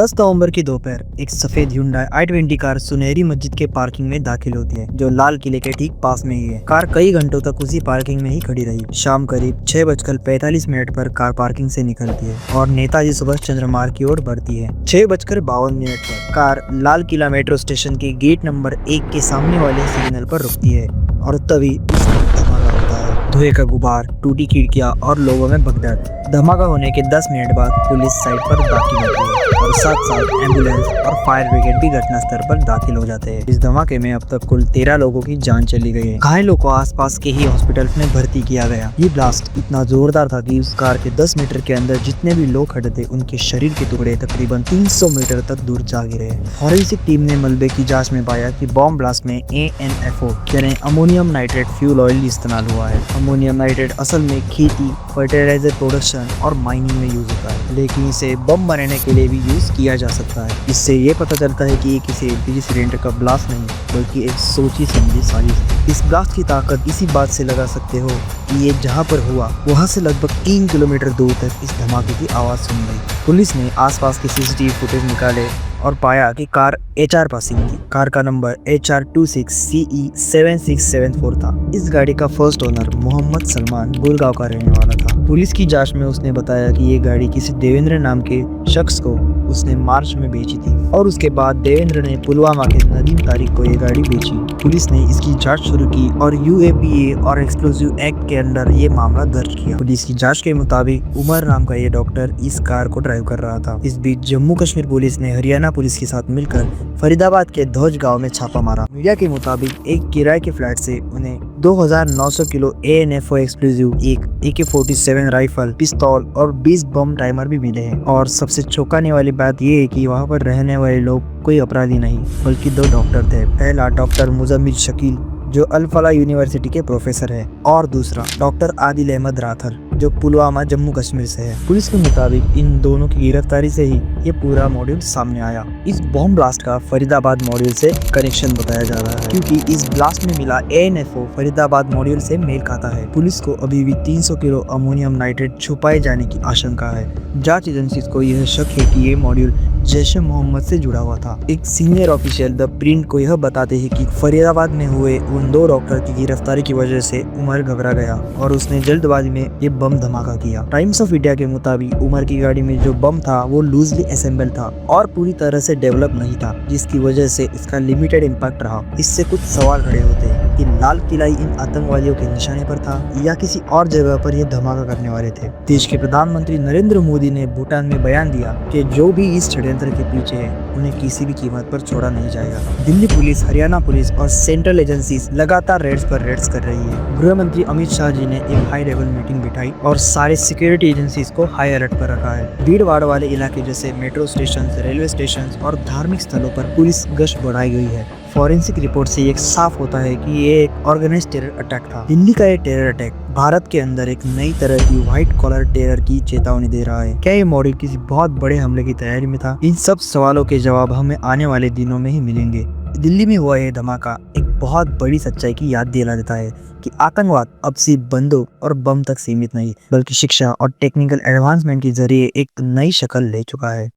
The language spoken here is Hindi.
10 नवंबर की दोपहर एक सफेद Hyundai i20 कार सुनहरी मस्जिद के पार्किंग में दाखिल होती है, जो लाल किले के ठीक पास में ही है। कार कई घंटों तक उसी पार्किंग में ही खड़ी रही। शाम करीब 6:45 पर कार पार्किंग से निकलती है और नेताजी सुभाष चंद्र मार्ग की ओर बढ़ती है। 6:52 पर car Lal Qila metro station के गेट नंबर 1 के सामने वाले सिग्नल पर रुकती है और तभी धमाका होता है। धुएं का गुबार, टूटी खिड़कियां और लोगों में भगदड़। धमाका होने के 10 मिनट बाद पुलिस साइट पर दाखिल होती है और साथ साथ एम्बुलेंस और फायर ब्रिगेड भी घटनास्थल पर दाखिल हो जाते हैं। इस धमाके में अब तक कुल 13 लोगों की जान चली गई है। घायलों को आसपास के ही हॉस्पिटल में भर्ती किया गया। ये ब्लास्ट इतना जोरदार था कि उस कार के 10 मीटर के अंदर जितने भी लोग खड़े थे, उनके शरीर के टुकड़े तकरीबन 300 मीटर तक दूर जा गिरे। फॉरेंसिक टीम ने मलबे की जाँच में पाया कि बॉम्ब ब्लास्ट में ANFO यानी अमोनियम नाइट्रेट फ्यूल ऑयल इस्तेमाल हुआ है। अमोनियम नाइट्रेट असल में खेती, फर्टिलाइजर प्रोडक्शन और माइनिंग में यूज होता है, लेकिन इसे बम बनाने के लिए भी यूज किया जा सकता है। इससे ये पता चलता है कि ये किसी LPG सिलेंडर का ब्लास्ट नहीं, बल्कि एक सोची समझी साजिश है। इस ब्लास्ट की ताकत इसी बात से लगा सकते हो कि ये जहाँ पर हुआ वहाँ से लगभग 3 किलोमीटर दूर तक इस धमाके की आवाज सुन गई। पुलिस ने आसपास के CCTV फुटेज निकाले और पाया कि कार HR पासिंग थी। कार का नंबर HR26CE7674 था। इस गाड़ी का फर्स्ट ओनर मोहम्मद सलमान गुड़गांव का रहने वाला था। पुलिस की जांच में उसने बताया कि ये गाड़ी किसी देवेंद्र नाम के शख्स को उसने मार्च में बेची थी और उसके बाद देवेंद्र ने पुलवामा के नदीम तारिक को ये गाड़ी बेची। पुलिस ने इसकी जांच शुरू की और UAPA और एक्सप्लोजिव एक्ट के अंदर ये मामला दर्ज किया। पुलिस की जांच के मुताबिक उमर नाम का ये डॉक्टर इस कार को ड्राइव कर रहा था। इस बीच जम्मू कश्मीर पुलिस ने हरियाणा पुलिस के साथ मिलकर फरीदाबाद के धौज गांव में छापा मारा। मीडिया के मुताबिक एक किराए के फ्लैट से उन्हें 2900 किलो ANFO एक्सप्लोजिव, एक AK-47 राइफल, पिस्तौल और 20 बम टाइमर भी मिले हैं। और सबसे चौंकाने वाली बात ये है कि वहाँ पर रहने वाले लोग कोई अपराधी नहीं, बल्कि 2 डॉक्टर थे। पहला डॉक्टर मुजम्मिल शकील, जो अल फला यूनिवर्सिटी के प्रोफेसर है, और दूसरा डॉक्टर आदिल अहमद राथर, जो पुलवामा जम्मू कश्मीर से है। पुलिस के मुताबिक इन दोनों की गिरफ्तारी से ही ये पूरा मॉड्यूल सामने आया। इस बॉम्ब ब्लास्ट का फरीदाबाद मॉड्यूल से कनेक्शन बताया जा रहा है, क्योंकि इस ब्लास्ट में मिला ANFO फरीदाबाद मॉड्यूल से मेल खाता है। पुलिस को अभी भी 300 किलो अमोनियम नाइट्रेट छुपाए जाने की आशंका है। जांच एजेंसी को यह शक है कि ये मॉड्यूल जैश-ए-मोहम्मद से जुड़ा हुआ था। एक सीनियर ऑफिशियल द प्रिंट को यह बताते हैं कि फरीदाबाद में हुए उन 2 डॉक्टर की गिरफ्तारी की वजह से उमर घबरा गया और उसने जल्दबाजी में ये बम धमाका किया। टाइम्स ऑफ इंडिया के मुताबिक उमर की गाड़ी में जो बम था वो लूजली असेंबल था और पूरी तरह से डेवलप नहीं था, जिसकी वजह से इसका लिमिटेड इम्पैक्ट रहा। इससे कुछ सवाल खड़े होते हैं कि लाल किला इन आतंकवादियों के निशाने पर था या किसी और जगह पर ये धमाका करने वाले थे। देश के प्रधानमंत्री नरेंद्र मोदी ने भूटान में बयान दिया कि जो भी इस षड्यंत्र के पीछे है, उन्हें किसी भी कीमत पर छोड़ा नहीं जाएगा। दिल्ली पुलिस, हरियाणा पुलिस और सेंट्रल एजेंसीज लगातार रेड्स पर रेड्स कर रही है। गृह मंत्री अमित शाह जी ने एक हाई लेवल मीटिंग बिठाई और सारे सिक्योरिटी एजेंसीज को हाई अलर्ट पर रखा है। भीड़ भाड़ वाले इलाके जैसे मेट्रो स्टेशन, रेलवे स्टेशन और धार्मिक स्थलों पर पुलिस गश्त बढ़ाई गई है। फॉरेंसिक रिपोर्ट से ये साफ होता है कि ये एक ऑर्गेनाइज्ड टेरर अटैक था। दिल्ली का ये टेरर अटैक भारत के अंदर एक नई तरह की व्हाइट कॉलर टेरर की चेतावनी दे रहा है। क्या ये मॉडल किसी बहुत बड़े हमले की तैयारी में था? इन सब सवालों के जवाब हमें आने वाले दिनों में ही मिलेंगे। दिल्ली में हुआ यह धमाका एक बहुत बड़ी सच्चाई की याद दिला देता है कि आतंकवाद अब सिर्फ बंदूक और बम तक सीमित नहीं, बल्कि शिक्षा और टेक्निकल एडवांसमेंट के जरिए एक नई शक्ल ले चुका है।